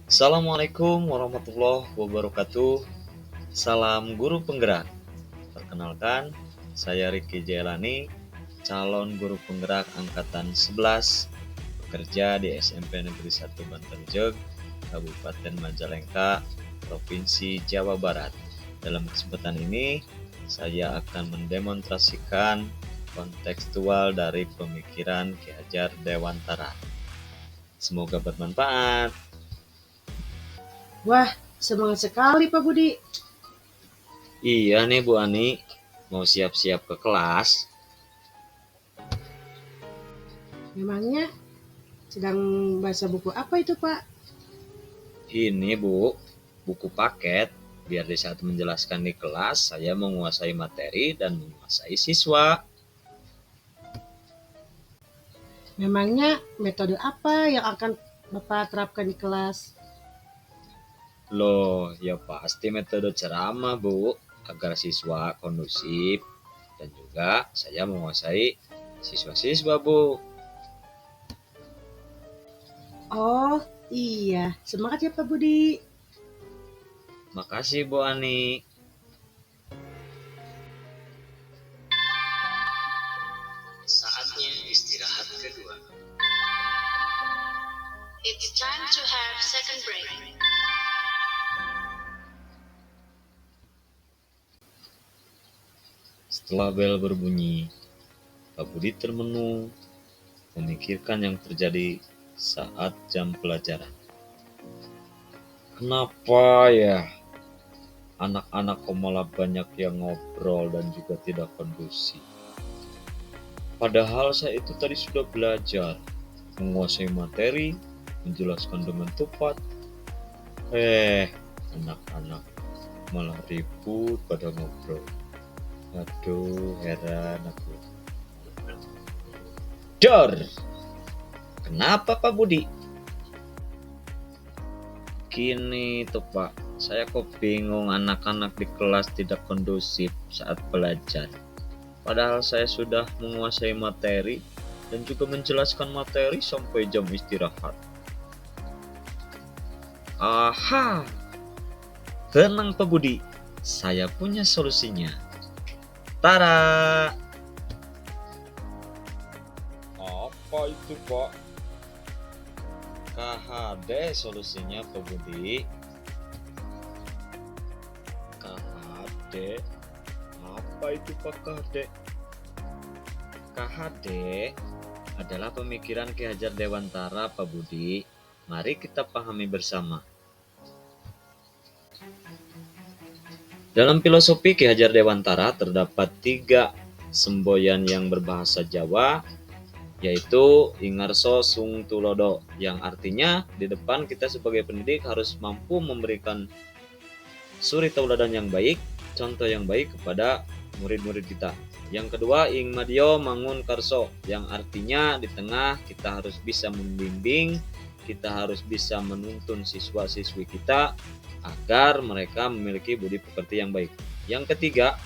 Assalamualaikum warahmatullahi wabarakatuh. Salam guru penggerak. Perkenalkan, saya Riki Jailani, calon guru penggerak angkatan 11, bekerja di SMP Negeri 1 Bantenjeg, Kabupaten Majalengka, Provinsi Jawa Barat. Dalam kesempatan ini, saya akan mendemonstrasikan kontekstual dari pemikiran Ki Hajar Dewantara. Semoga bermanfaat. Wah, semangat sekali Pak Budi. Iya nih Bu Ani, mau siap-siap ke kelas. Memangnya sedang baca buku apa itu Pak? Ini Bu, buku paket. Biar di saat menjelaskan di kelas, saya menguasai materi dan menguasai siswa. Memangnya metode apa yang akan Bapak terapkan di kelas? Loh, ya pasti metode ceramah Bu, agar siswa kondusif. Dan juga saya menguasai siswa-siswa Bu. Oh, iya. Semangat ya Pak Budi. Makasih Bu Ani. Saatnya istirahat kedua. It's time to have second break. Setelah bel berbunyi, Pak Budi termenung, memikirkan yang terjadi saat jam pelajaran. Kenapa ya anak-anak kok malah banyak yang ngobrol dan juga tidak kondusif? Padahal saya itu tadi sudah belajar, menguasai materi, menjelaskan dengan tepat. Anak-anak malah ribut pada ngobrol. Aduh, heran aku. Dor! Kenapa Pak Budi? Gini tuh Pak, saya kok bingung anak-anak di kelas tidak kondusif saat belajar. Padahal saya sudah menguasai materi dan juga menjelaskan materi sampai jam istirahat. Aha, tenang Pak Budi, saya punya solusinya. Tara! Apa itu Pak? KHD solusinya Pak Budi. KHD? Apa itu Pak KHD? KHD adalah pemikiran Ki Hajar Dewantara Pak Budi. Mari kita pahami bersama. Dalam filosofi Ki Hajar Dewantara terdapat 3 semboyan yang berbahasa Jawa, yaitu Ingarso Sung Tulodo, yang artinya di depan kita sebagai pendidik harus mampu memberikan suri tauladan yang baik, contoh yang baik kepada murid-murid kita. Yang kedua, Ing Madyo Mangun Karso, yang artinya di tengah kita harus bisa membimbing, kita harus bisa menuntun siswa-siswi kita agar mereka memiliki budi pekerti yang baik. Yang ketiga,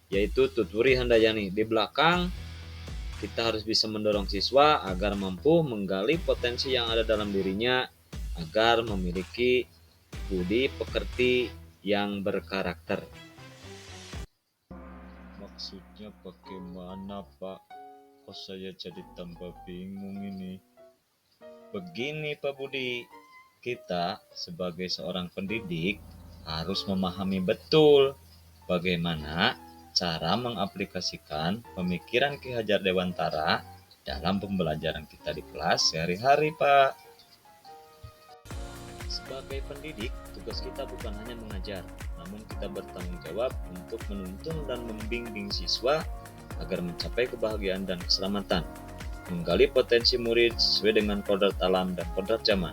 yaitu Tuturi Handayani, di belakang kita harus bisa mendorong siswa agar mampu menggali potensi yang ada dalam dirinya agar memiliki budi pekerti yang berkarakter. Maksudnya bagaimana Pak? Kok saya jadi tambah bingung ini? Begini Pak Budi, kita sebagai seorang pendidik harus memahami betul bagaimana cara mengaplikasikan pemikiran Ki Hajar Dewantara dalam pembelajaran kita di kelas sehari-hari Pak. Sebagai pendidik, tugas kita bukan hanya mengajar, namun kita bertanggung jawab untuk menuntun dan membimbing siswa agar mencapai kebahagiaan dan keselamatan, menggali potensi murid sesuai dengan kodrat alam dan kodrat zaman,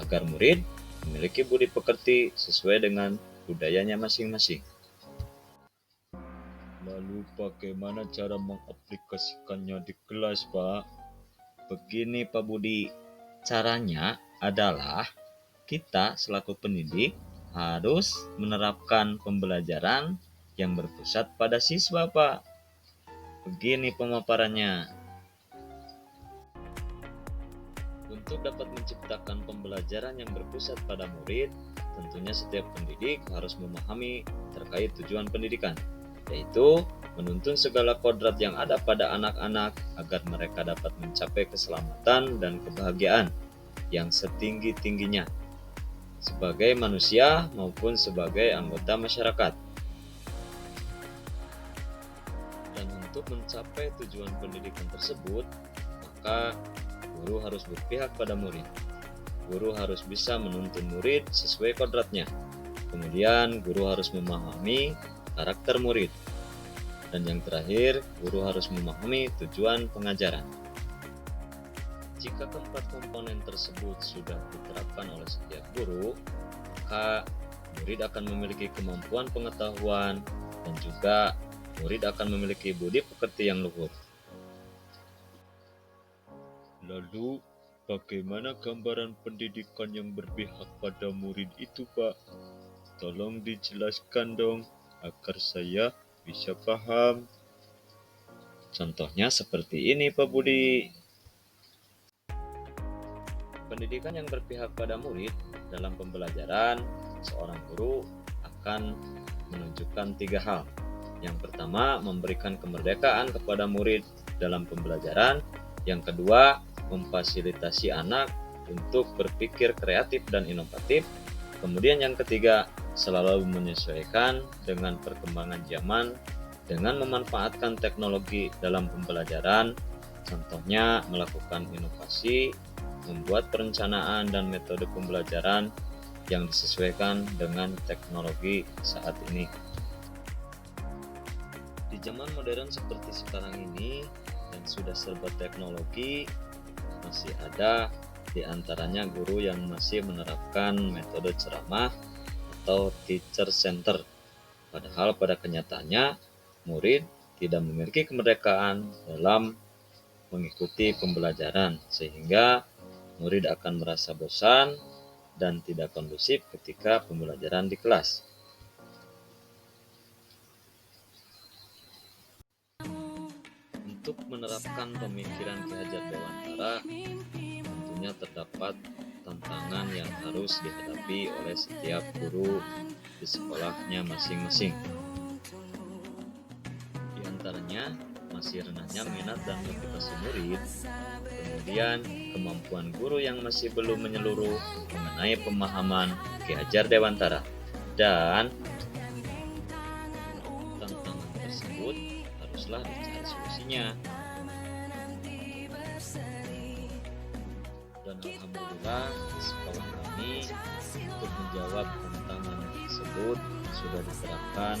agar murid memiliki budi pekerti sesuai dengan budayanya masing-masing. Lalu bagaimana cara mengaplikasikannya di kelas, Pak? Begini Pak Budi, caranya adalah kita selaku pendidik harus menerapkan pembelajaran yang berpusat pada siswa, Pak. Begini pemaparannya. Untuk dapat menciptakan pembelajaran yang berpusat pada murid, tentunya setiap pendidik harus memahami terkait tujuan pendidikan, yaitu menuntun segala kodrat yang ada pada anak-anak agar mereka dapat mencapai keselamatan dan kebahagiaan yang setinggi-tingginya sebagai manusia maupun sebagai anggota masyarakat. Dan untuk mencapai tujuan pendidikan tersebut, maka guru harus berpihak pada murid. Guru harus bisa menuntun murid sesuai kodratnya. Kemudian guru harus memahami karakter murid. Dan yang terakhir, guru harus memahami tujuan pengajaran. Jika keempat komponen tersebut sudah diterapkan oleh setiap guru, maka murid akan memiliki kemampuan pengetahuan dan juga murid akan memiliki budi pekerti yang luhur. Lalu, bagaimana gambaran pendidikan yang berpihak pada murid itu, Pak? Tolong dijelaskan dong, agar saya bisa paham. Contohnya seperti ini, Pak Budi. Pendidikan yang berpihak pada murid dalam pembelajaran, seorang guru akan menunjukkan 3 hal. Yang pertama, memberikan kemerdekaan kepada murid dalam pembelajaran. Yang kedua, memfasilitasi anak untuk berpikir kreatif dan inovatif. Kemudian yang ketiga, selalu menyesuaikan dengan perkembangan zaman dengan memanfaatkan teknologi dalam pembelajaran. Contohnya melakukan inovasi, membuat perencanaan dan metode pembelajaran yang disesuaikan dengan teknologi saat ini. Di zaman modern seperti sekarang ini dan sudah serba teknologi, masih ada di antaranya guru yang masih menerapkan metode ceramah atau teacher center. Padahal pada kenyataannya murid tidak memiliki kemerdekaan dalam mengikuti pembelajaran, sehingga murid akan merasa bosan dan tidak kondusif ketika pembelajaran di kelas. Untuk menerapkan pemikiran Ki Hajar Dewantara, tentunya terdapat tantangan yang harus dihadapi oleh setiap guru di sekolahnya masing-masing. Di antaranya, masih renahnya minat dan motivasi murid, kemudian kemampuan guru yang masih belum menyeluruh mengenai pemahaman Ki Hajar Dewantara, dan tantangan tersebut haruslah dicari solusinya. Dan alhamdulillah sekolah kami untuk menjawab tantangan tersebut sudah diterapkan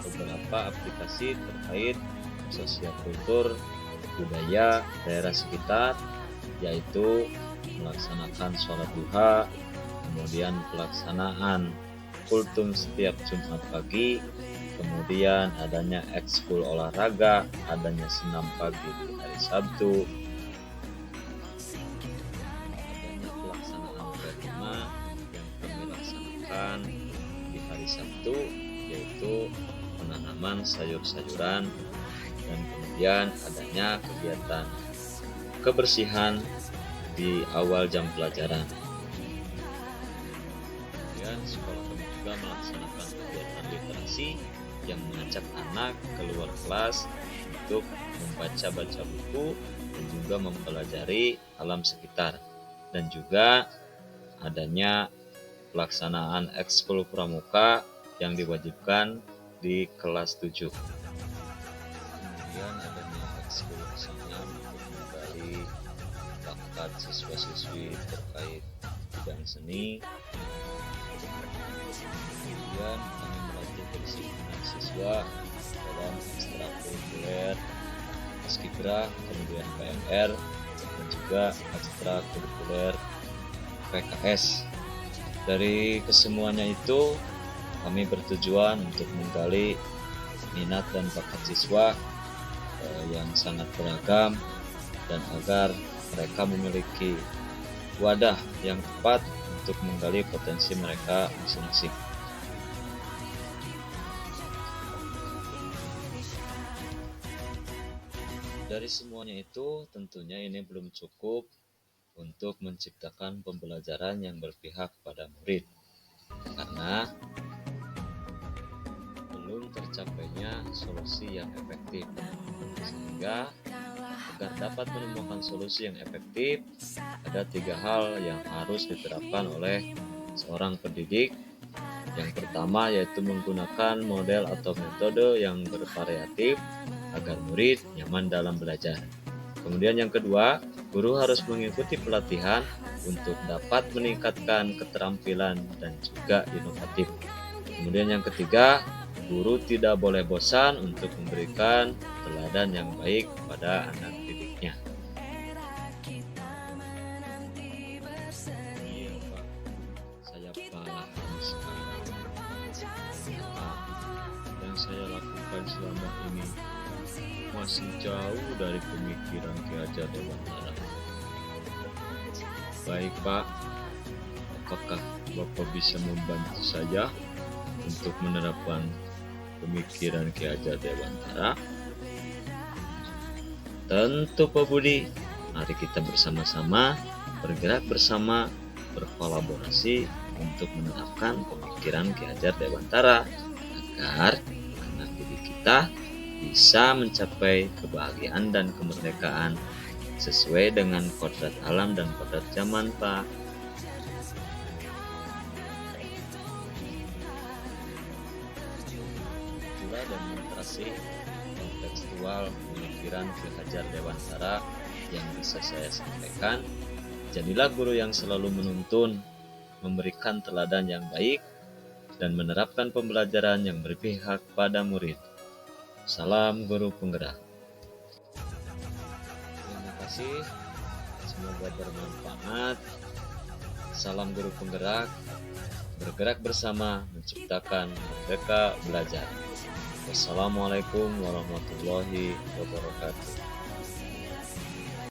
beberapa aplikasi terkait sosial kultur budaya daerah sekitar, yaitu melaksanakan sholat duha, kemudian pelaksanaan kultum setiap Jumat pagi, kemudian adanya ekskul olahraga, adanya senam pagi di hari Sabtu, adanya pelaksanaan berlima yang kami laksanakan di hari Sabtu, yaitu penanaman sayur-sayuran, dan kemudian adanya kegiatan kebersihan di awal jam pelajaran. Kemudian sekolah kami juga melaksanakan kegiatan literasi yang mengajak anak keluar kelas untuk membaca-baca buku dan juga mempelajari alam sekitar, dan juga adanya pelaksanaan ekskul pramuka yang diwajibkan di kelas 7. Kemudian adanya ekskul kesenian untuk menggali bakat siswa-siswi terkait bidang seni. Kemudian kami melatih kedisiplinan siswa dalam ekstrakurikuler, paskibra, kemudian PMR, dan juga ekstrakurikuler PKS. Dari kesemuanya itu, kami bertujuan untuk menggali minat dan bakat siswa yang sangat beragam, dan agar mereka memiliki wadah yang tepat untuk menggali potensi mereka masing-masing. Dari semuanya itu, tentunya ini belum cukup untuk menciptakan pembelajaran yang berpihak pada murid. Karena belum tercapainya solusi yang efektif. Sehingga agar dapat menemukan solusi yang efektif, ada 3 hal yang harus diterapkan oleh seorang pendidik. Yang pertama yaitu menggunakan model atau metode yang bervariatif agar murid nyaman dalam belajar. Kemudian yang kedua, guru harus mengikuti pelatihan untuk dapat meningkatkan keterampilan dan juga inovatif. Kemudian yang ketiga, guru tidak boleh bosan untuk memberikan teladan yang baik kepada anak didiknya. Iya, Pak. Saya paham sekarang. Yang saya lakukan selama ini masih jauh dari pemikiran Ki Hajar Dewantara. Baik, Pak. Apakah Bapak bisa membantu saya untuk menerapkan pemikiran Ki Hajar Dewantara? Tentu, Pak Budi. Mari kita bersama-sama bergerak bersama, berkolaborasi untuk menerapkan pemikiran Ki Hajar Dewantara agar anak didik kita bisa mencapai kebahagiaan dan kemerdekaan sesuai dengan kodrat alam dan kodrat zaman, Pak. Itulah demonstrasi kontekstual pemikiran Ki Hajar Dewantara yang bisa saya sampaikan. Jadilah guru yang selalu menuntun, memberikan teladan yang baik, dan menerapkan pembelajaran yang berpihak pada murid. Salam guru penggerak. Terima kasih. Semoga bermanfaat. Salam guru penggerak. Bergerak bersama menciptakan merdeka belajar. Wassalamualaikum warahmatullahi wabarakatuh.